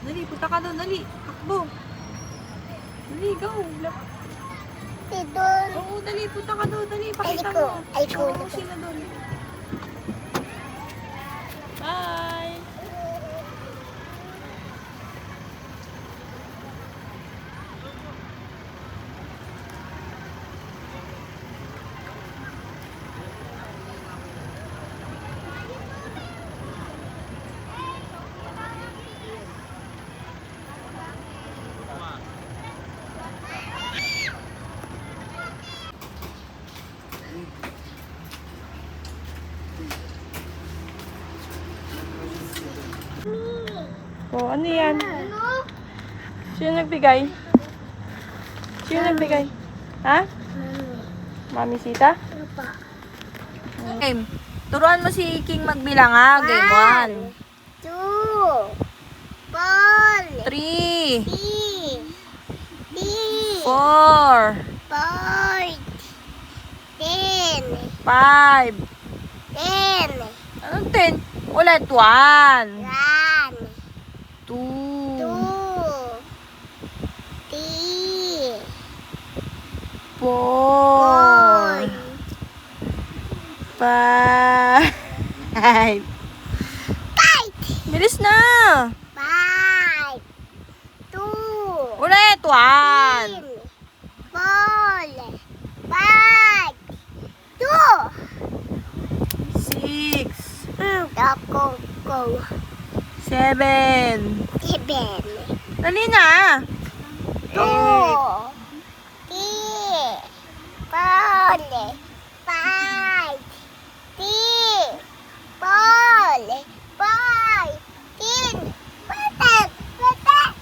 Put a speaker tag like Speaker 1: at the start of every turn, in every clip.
Speaker 1: Dali, punta ka doon. Dali. Takbo. Dali, go.
Speaker 2: Doon.
Speaker 1: Oo, dali. Punta ka doon. Dali, pakita
Speaker 2: Ay, ko.
Speaker 1: mo.
Speaker 2: Ay, ko.
Speaker 1: Oo, sila doon. Bye. Oh, ano yan? Sino nagbigay? Sino nagbigay? Ha? Mami Sita? Game. Turuan mo si King magbilang ha. Game 1.
Speaker 2: 2. Ball.
Speaker 1: 3.
Speaker 2: 3.
Speaker 1: 4.
Speaker 2: 4. 10.
Speaker 1: 5.
Speaker 2: 10.
Speaker 1: Anong 10? Ulit. 1.
Speaker 2: 1.
Speaker 1: 2.
Speaker 2: 2. 3.
Speaker 1: 4. 5. Bilis na.
Speaker 2: 5. 2.
Speaker 1: Ulit. 1.
Speaker 2: Ball. 5. 2.
Speaker 1: 6.
Speaker 2: Go, go.
Speaker 1: 7.
Speaker 2: 7.
Speaker 1: Dali na.
Speaker 2: 2. 3. Ball. 5. 3. Ball. 5. 10. Patat. Patat.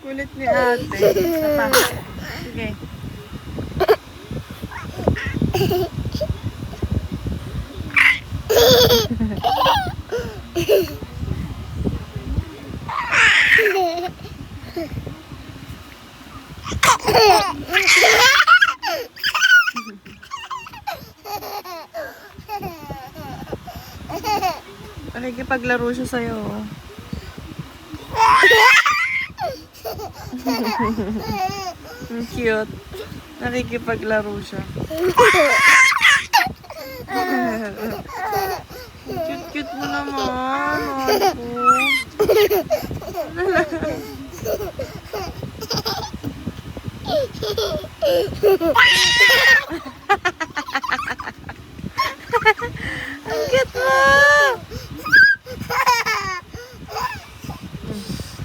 Speaker 1: Kulit ni ate. Isa pa. Sige. Nakikipaglaro siya sa'yo. Ang cute. Nakikipaglaro siya. Cute-cute mo naman. Ang cute mo.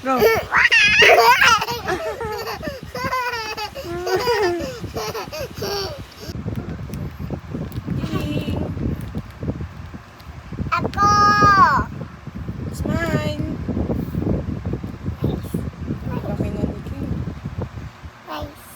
Speaker 1: Go.
Speaker 2: Ako.
Speaker 1: Smile. Laki na ni King.
Speaker 2: Nice.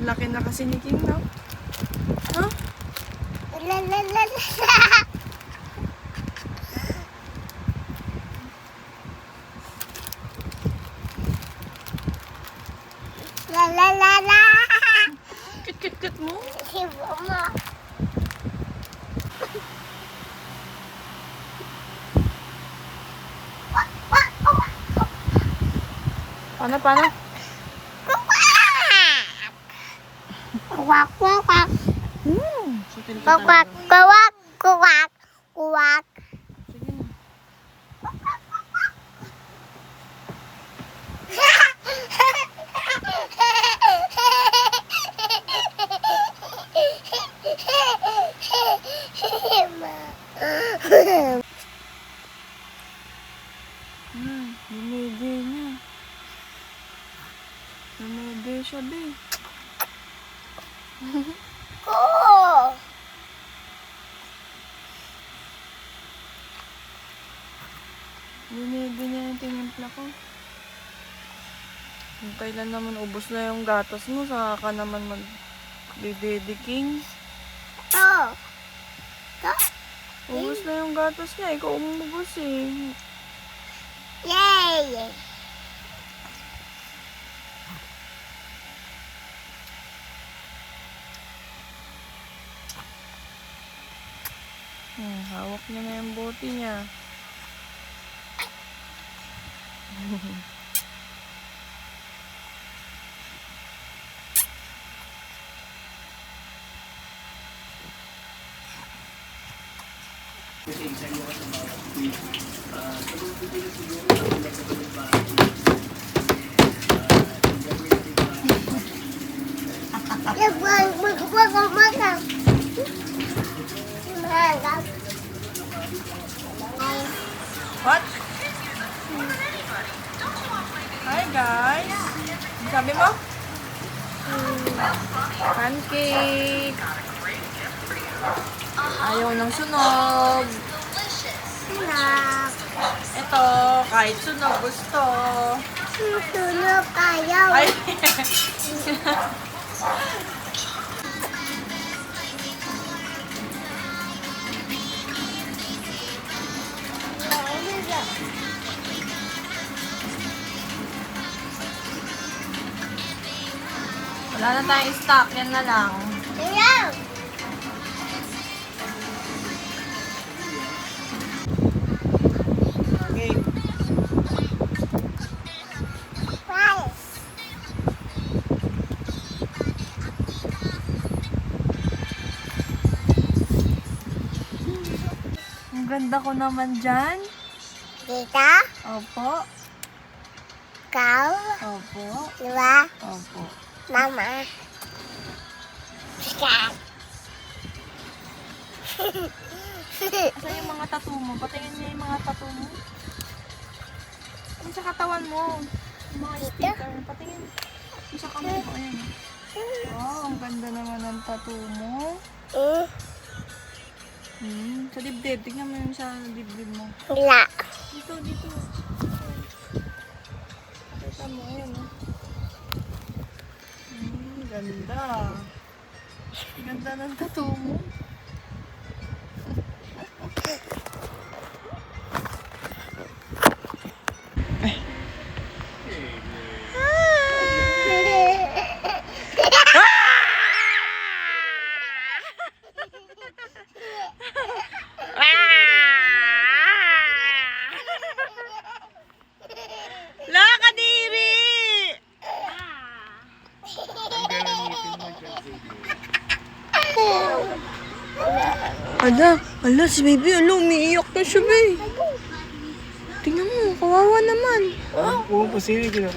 Speaker 1: Laki na kasi ni King, no? Huh?
Speaker 2: La la la la. La la la la.
Speaker 1: Cute mo.
Speaker 2: Si mama.
Speaker 1: Paano?
Speaker 2: Kuwak, kuwak.
Speaker 1: Sutil ka
Speaker 2: Kuwak,
Speaker 1: talaga.
Speaker 2: kuwak, kuwak, kuwak.
Speaker 1: Sige na. Lumede niya. Lumede siya, be.
Speaker 2: Oh.
Speaker 1: Ganyan yung tinimpla ko. Kung kailan naman ubos na yung gatas mo, saka ka naman mag-dediking.
Speaker 2: Oh.
Speaker 1: Ubos na yung gatas niya, ikaw umubos eh.
Speaker 2: Yay!
Speaker 1: Hawak niya na yung bote niya. What? Hi guys! Ano sabi mo? Pancake! Ayaw ng sunog. Ito, kahit sunog gusto.
Speaker 2: Sunog kayo.
Speaker 1: Ay! Wala na tayong stock, yan na lang.
Speaker 2: Ayan.
Speaker 1: Okay.
Speaker 2: Rice.
Speaker 1: Ang ganda ko naman dyan.
Speaker 2: Tita,
Speaker 1: Opo.
Speaker 2: ikaw,
Speaker 1: Opo.
Speaker 2: diba?
Speaker 1: Opo.
Speaker 2: Mama. Kat.
Speaker 1: Asan yung mga tattoo mo? Patingin niya yung mga tattoo mo. Yung sa katawan mo. Yung mga
Speaker 2: Dito?
Speaker 1: sticker. Patingin. Yung sa kamay mo. Ayan. Wow, ang ganda naman ng tattoo mo. Sa dibdib. Tingnan mo yung sa dibdib mo.
Speaker 2: Wala.
Speaker 1: Dito, dito. Pakita mo. Ayan. Ganda. Ganda ng tattoo mo. Lakadiri! Ala, si baby, umiiyak na siya, babe. Tingnan mo, kawawa naman.
Speaker 3: Oo, pasiri ko na.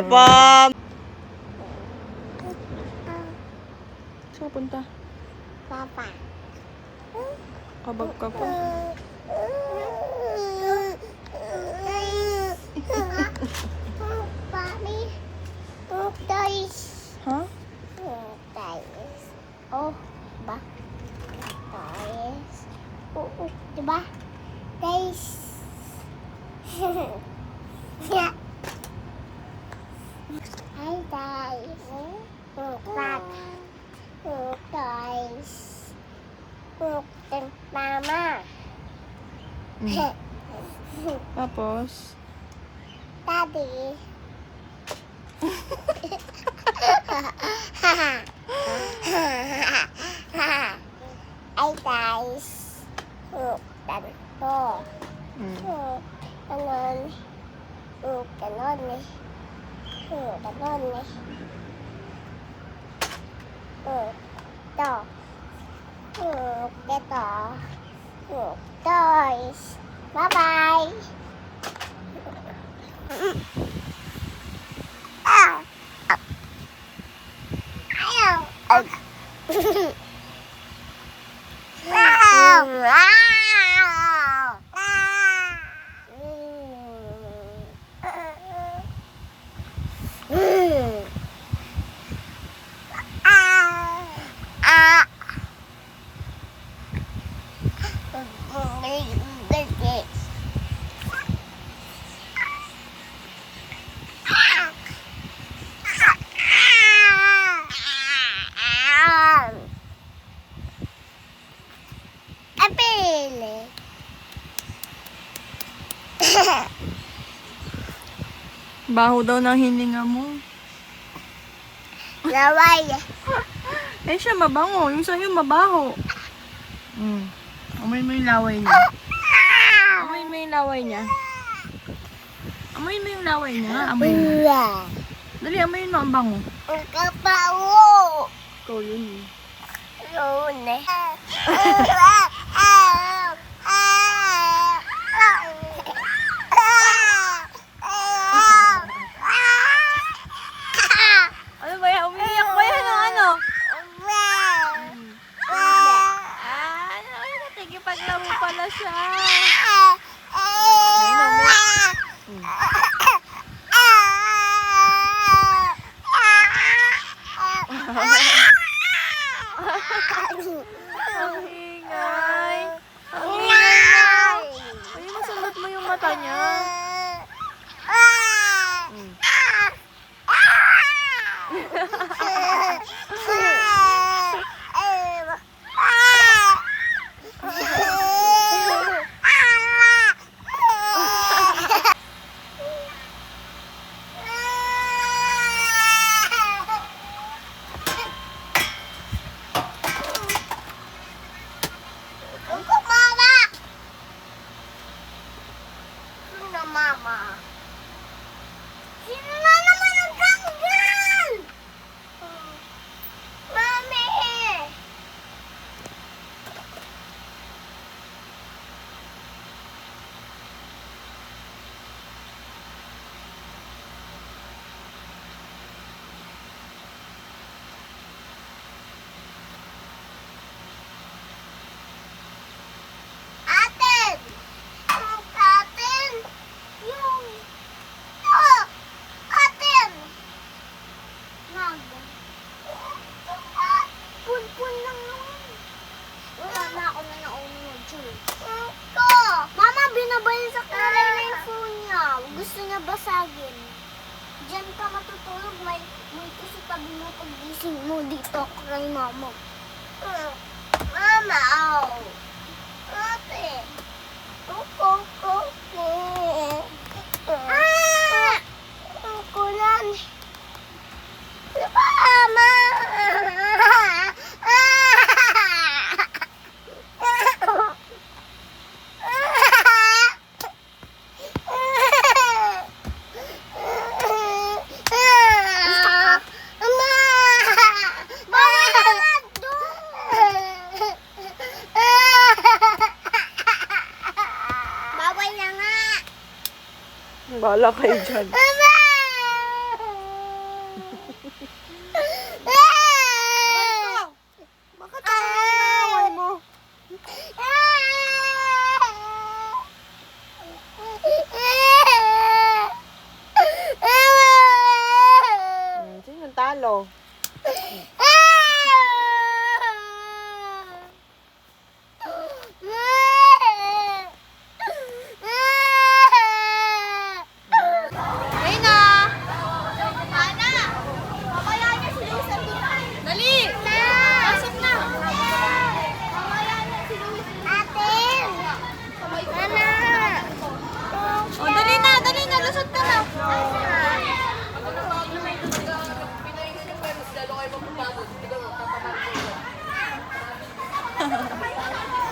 Speaker 1: Pam! Saan ka punta?
Speaker 2: Papa.
Speaker 1: Kabag ka pa.
Speaker 2: Papi. Toys.
Speaker 1: Ha?
Speaker 2: Toys. Oh, ba? Toys. Oo, diba? Toys. Yeah. Hi, guys. Pat. Toys. Mama.
Speaker 1: Tapos?
Speaker 2: Daddy. Hi guys. Ganito. Ganon. Ganon eh. Ganon eh. Ito. Ito. Toys. Bye-bye.
Speaker 1: Baho daw ng hininga mo.
Speaker 2: Laway.
Speaker 1: Eh siya mabango. Yung sa'yo mabaho. Amoy mo yung laway niya. Amoy mo yung laway niya. Amoy mo yung laway niya. Amoy mo. Dali, amoy mo ang bango.
Speaker 2: Ang kapawo.
Speaker 1: Ikaw yun.
Speaker 2: Yun eh.
Speaker 1: Ano ba yan? Umiiyak ba yan o ano? Nagipaglaro pala siya. Ang ingay. Ang ingay mo. Ay, masundot mo yung mata niya.
Speaker 2: Mama. Sino na naman ang ganggan? Mami! Atin! Yung atin! Yung... Oh! Atin! Nag... Pun-pun lang naman. Wala na ako na naunod, Jules. Ito! Mama, binabayin sa kulay na yung phone niya. Gusto niya basagin. Diyan ka matutulog. May kasi tabi mo pagising mo dito kay mama. Mama, oh! Ate! Ang kulan. Mama! Bawal na nga.
Speaker 1: Bahala kayo dyan.
Speaker 2: Mama!
Speaker 1: Bakit ako nangyayaway mo? Sino ang talo? Reyna! Ana! Mamaya niya si Luisa doon. Dali! Pasok na!
Speaker 2: Mamaya niya si Luisa. Atin! Ana!
Speaker 1: O, dali na! Dali na! Lusot ka na!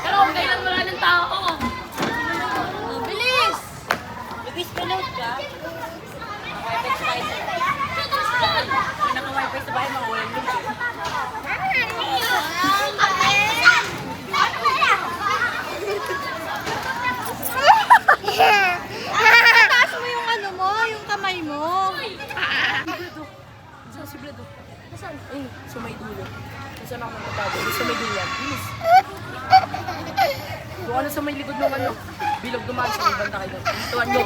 Speaker 4: Pero kailan wala ng tao.
Speaker 1: O, bilis!
Speaker 4: Luis, pilote ka? Naka-wifi sa bahay. Naka-wifi sa bahay, mga walang link.
Speaker 1: Taas mo yung ano mo, yung kamay mo.
Speaker 4: Saan si Blado? Saan? Ay, sa may dulo. Saan ako magtatago? Sa may dulo. Bilis. Doon ka na sa may likod ng ano. Bilog dumaan sa ibang tayo. Tuwan nyo.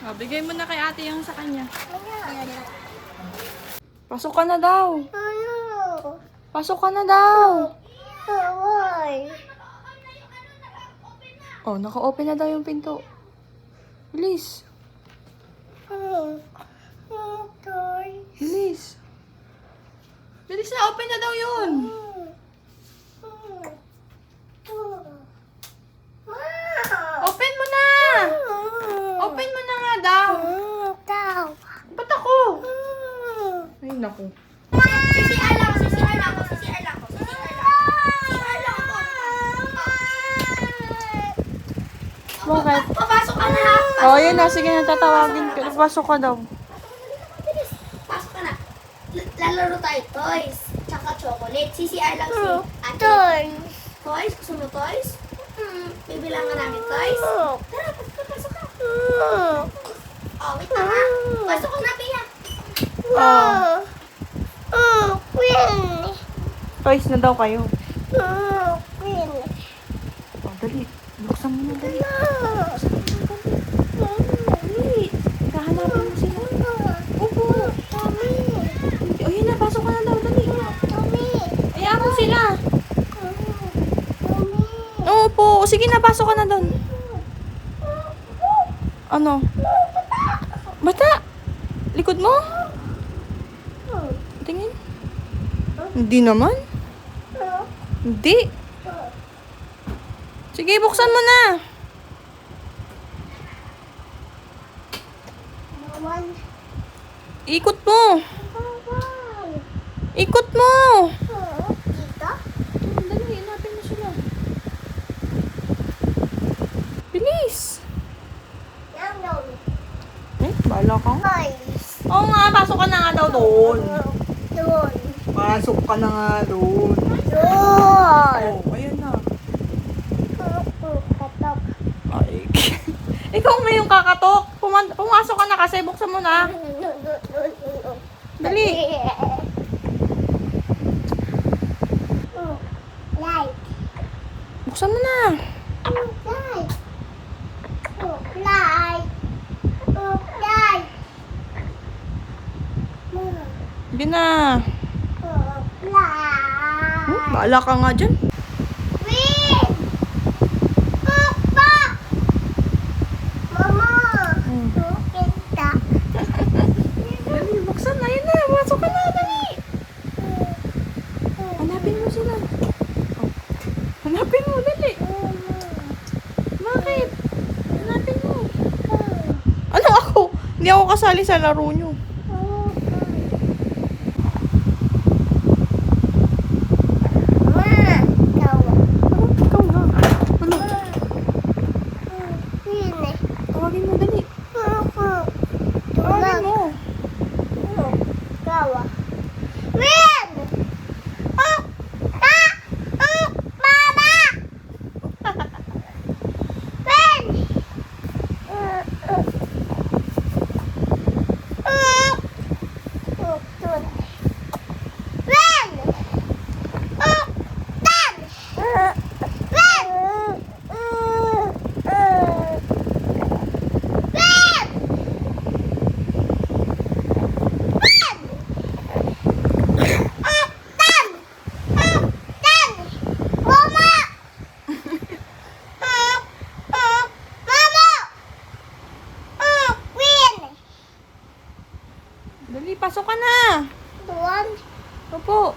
Speaker 1: O, bigay mo na kay ate yung sa kanya. Pasok ka na daw. Pasok ka na daw. O, Oh, naka-open na daw yung pinto. Bilis. Bilis. Bilis na, open na daw yun. Open mo na. Open mo na nga daw. Ba't ako? Ay, naku.
Speaker 2: CCR lang ako. CCR lang ako. CCR lang ako. CCR lang ako.
Speaker 1: Bakit?
Speaker 2: Papasok ka na.
Speaker 1: Oh, yun na. Sige na, tatawagin ka. Pasok ka daw.
Speaker 2: Bilis. Pasok ka na. Lalaro tayo. Toys. Tsaka chocolate. CCR lang si ate. Toys? Gusto mo toys? Bibilangan namin toys. Tara, pasok ka. Oh, wait lang ha. Pasok ka na, Pia.
Speaker 1: Toys na daw kayo. Oh, dali. Buksan mo na, dali. Dali. Kahanapin mo sila. Opo. O, yun na. Pasok ka na daw, dali. Ayaw mo sila. Opo. Sige na, pasok ka na doon. Ano? Bata? Likod mo? Tingin. Hindi naman. Hindi. Sige, buksan mo na. Ikot mo. Ikot mo.
Speaker 2: Dito?
Speaker 1: Dali, hanapin mo sila. Bilis. Eh, bahala ka.
Speaker 2: Toys.
Speaker 1: Oo nga, pasok ka na nga daw doon.
Speaker 2: Doon.
Speaker 1: Pasok ka na nga doon.
Speaker 2: Doon.
Speaker 1: Oh, ayan na.
Speaker 2: Katok.
Speaker 1: Ay, ikaw ngayong kakatok. Pumasok ka na kasi, buksan mo na. Dali.
Speaker 2: Light.
Speaker 1: Buksan mo na.
Speaker 2: Light. Light. Light.
Speaker 1: Hindi na.
Speaker 2: Light.
Speaker 1: Bahala ka nga dyan.
Speaker 2: Win! Papa! Mama! Kita.
Speaker 1: Dali, buksan na. Yun na. Pasok ka na. Dali. Hanapin mo sila. Oh. Hanapin mo. Dali. Bakit? Hanapin mo. Ano ako? Hindi ako kasali sa laro nyo. Ikaw na. Ano? Tawagin mo. Dali. Tawagin mo.
Speaker 2: Win! Oh! Ah! Oh! Mama! Win! Win! Oh! Tan! Win!
Speaker 1: Dali, pasok ka na. Opo.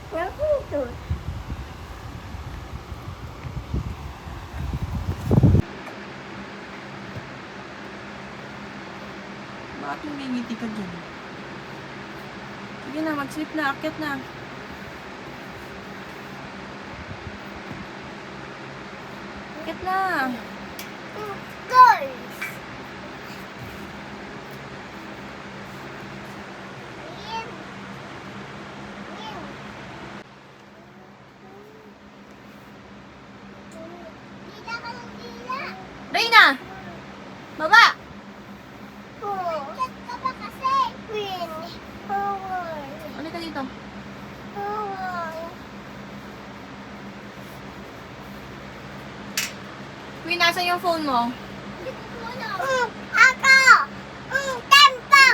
Speaker 1: Bakit nangingiti ka dyan? Sige na, mag-sleep na. Akyat na. Akyat na. Reyna! Baba! Ano ka dito? Queen, nasa yung phone mo?
Speaker 2: Ako! Tempo!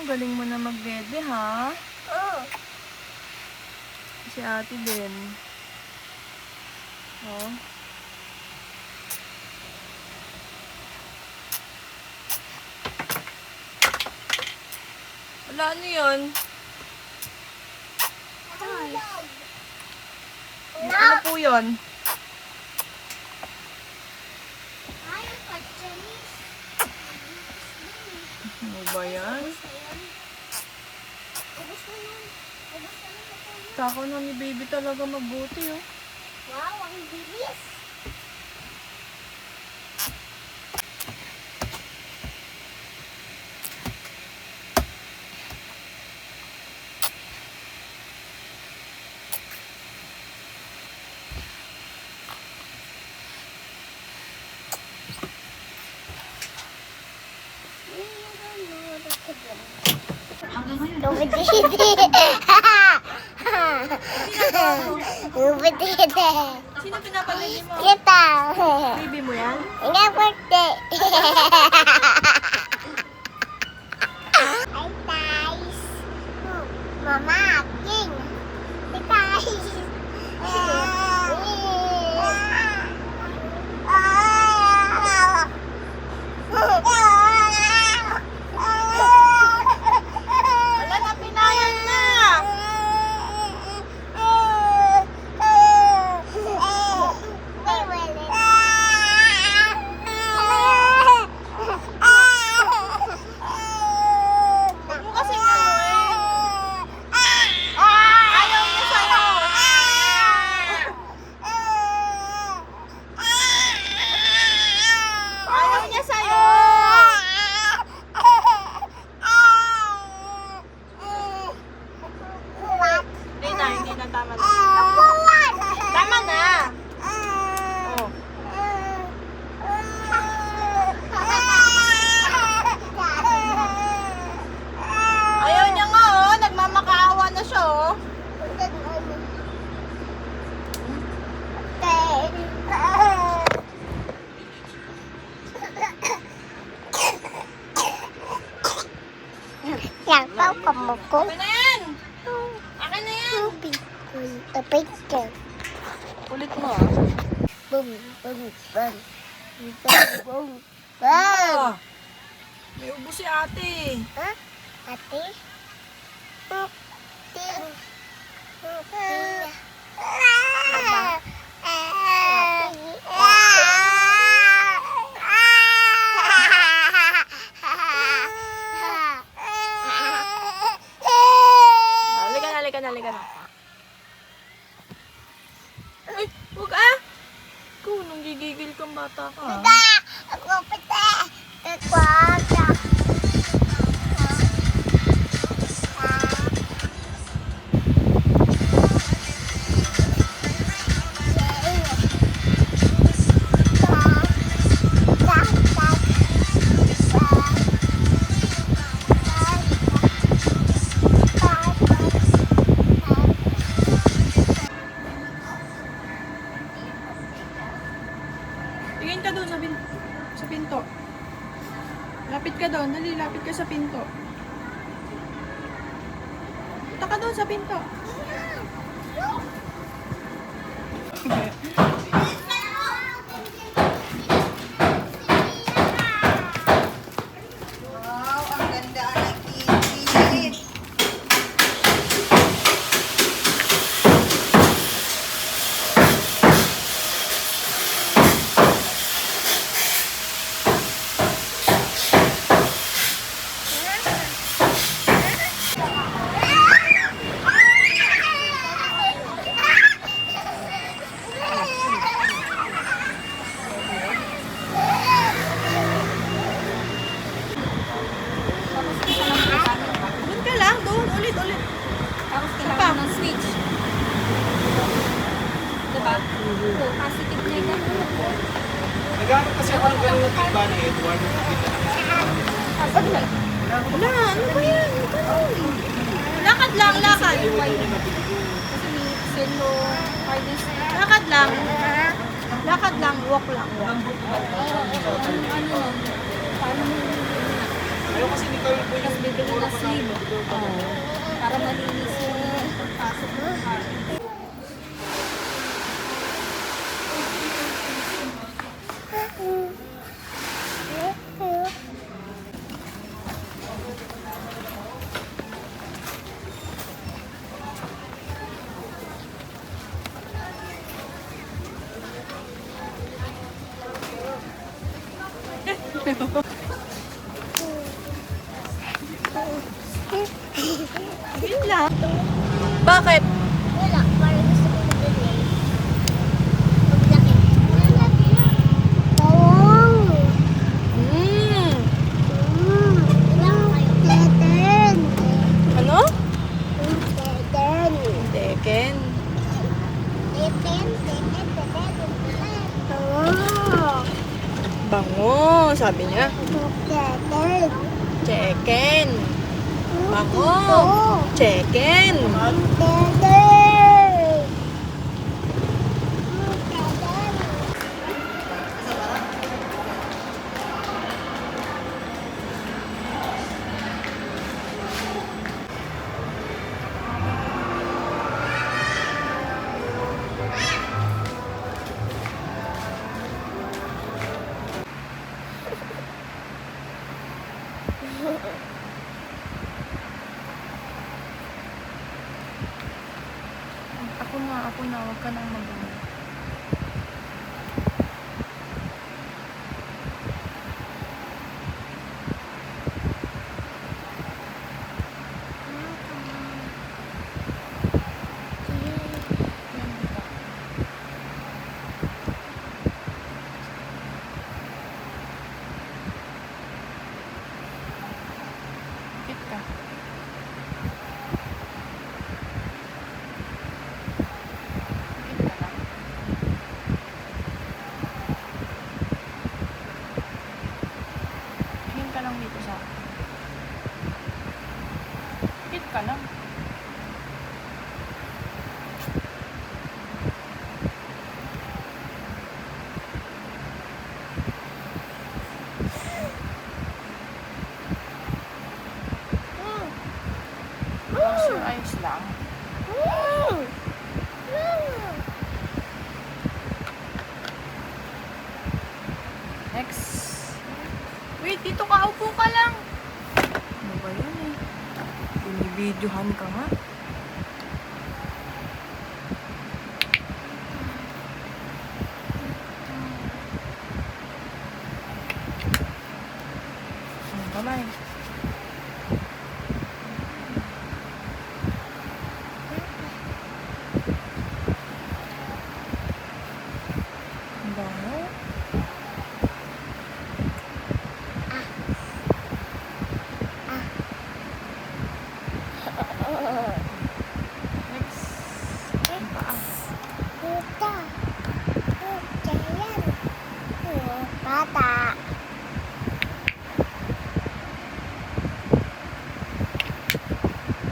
Speaker 1: Galing mo na mag-bebe, ha? Si ate din. Oh. Wala, ano yun? Ano po yun?
Speaker 2: Ay, Chinese.
Speaker 1: Ano ba yan?
Speaker 2: Ubus mo nun. Ubus mo nun ito.
Speaker 1: Tako na ni baby talaga mabuti, oh.
Speaker 2: Wow, ang bilis. Ubedede.
Speaker 1: Sino pinapalagi mo?
Speaker 2: Kita.
Speaker 1: Baby mo yan?
Speaker 2: Nga birthday. Ay, guys. Mama, king. Ay, guys.
Speaker 1: Wala na, pinayan na! Huwag mo kasing ano eh. Ayaw niya sa'yo. Ayaw niya sa'yo. Hindi na, tama na. Tama na. Oh. Ayaw niya nga oh, nagmamakaawa na siya oh.
Speaker 2: Yang tahu kamu kok
Speaker 1: Okay na yan. Akin na yan.
Speaker 2: tapi kan
Speaker 1: Ulit mo ah.
Speaker 2: bung bung bung bung bung bung
Speaker 1: Ah, may ubo si ate.
Speaker 2: Hah? Hati? Ting.
Speaker 1: Halika na. Ay, huwag ah. Ikaw, nung gigigil kang bata ka. ah.
Speaker 2: Aku pete. Kekuatan.
Speaker 1: Tingin ka doon sa pinto. Lapit ka doon. Dali, lapit ka sa pinto. Punta ka doon sa pinto. Doon ka lang, doon. Ulit.
Speaker 5: Tapos
Speaker 1: Pa.
Speaker 5: kailangan ng switch. Diba? So, positive negative.
Speaker 3: Naghanap kasi ako ng ganun ng iba ni Edward.
Speaker 1: Wala, ano ba yan? Lakad lang, lakad.
Speaker 5: Kasi may selo, hardness.
Speaker 1: Lakad lang. Lakad lang, walk lang.
Speaker 5: Ano nun? Paano mo
Speaker 3: Ayaw kasi ni Carl po
Speaker 5: tapos
Speaker 3: yung
Speaker 5: bibili na sleeve? Para malinis yung pasok ng car.
Speaker 1: Yun lang. Bakit?
Speaker 2: Wala, parang gusto ko mag-delay. Maglaki. Bawang! Wala ka kayo. Teten!
Speaker 1: Ano?
Speaker 2: Teten!
Speaker 1: Teken.
Speaker 2: Teten! Teten! Teten! Bawang!
Speaker 1: Bango, sabi niya.
Speaker 2: Teten!
Speaker 1: Chicken. Bango. Chicken.
Speaker 2: Teten!
Speaker 1: Ako na, huwag ka nang mag-uwi. Bakit ka? Tingin ka lang dito sa akin. Hit ka lang. Close your eyes lang. Next. Wait, dito ka. Upo ka lang. Ano ba yun eh? Binibidyohan ka nga. Kamay. Ang bango. Next. Ang paa.
Speaker 2: Puta! Puta yan! Bata!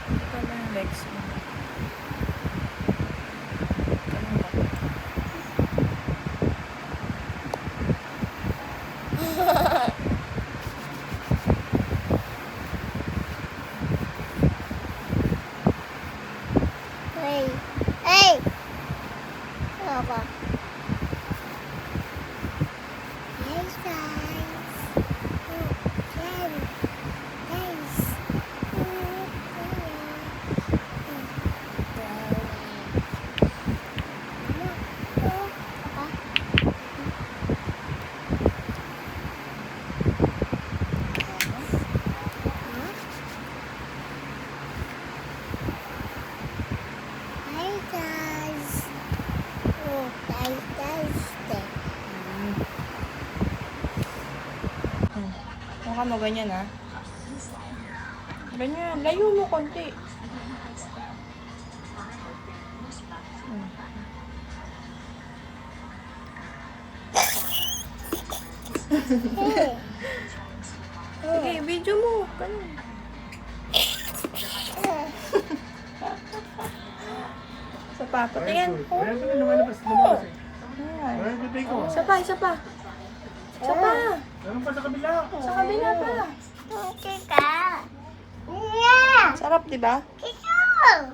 Speaker 1: Ito na yung legs mo. Ito na yung bato.
Speaker 2: Hey! Hey! Ano ba? Hey guys! Yan! Guys! Hi guys! Oh, guys!
Speaker 1: Mukha mo ganyan ha. Ganyan. Layo mo konti.
Speaker 2: Hey!
Speaker 1: Sige, video mo. Ganun. Sa pa. Patingin.
Speaker 3: Wala pa na lumalabas eh.
Speaker 1: Ayan.
Speaker 3: Wala na bibig ko.
Speaker 1: Isa pa, isa pa. Isa pa.
Speaker 3: Meron pa sa kabila.
Speaker 1: Sa kabila pa.
Speaker 2: Okay ka! Yeah!
Speaker 1: Sarap, di ba?
Speaker 2: Kiko!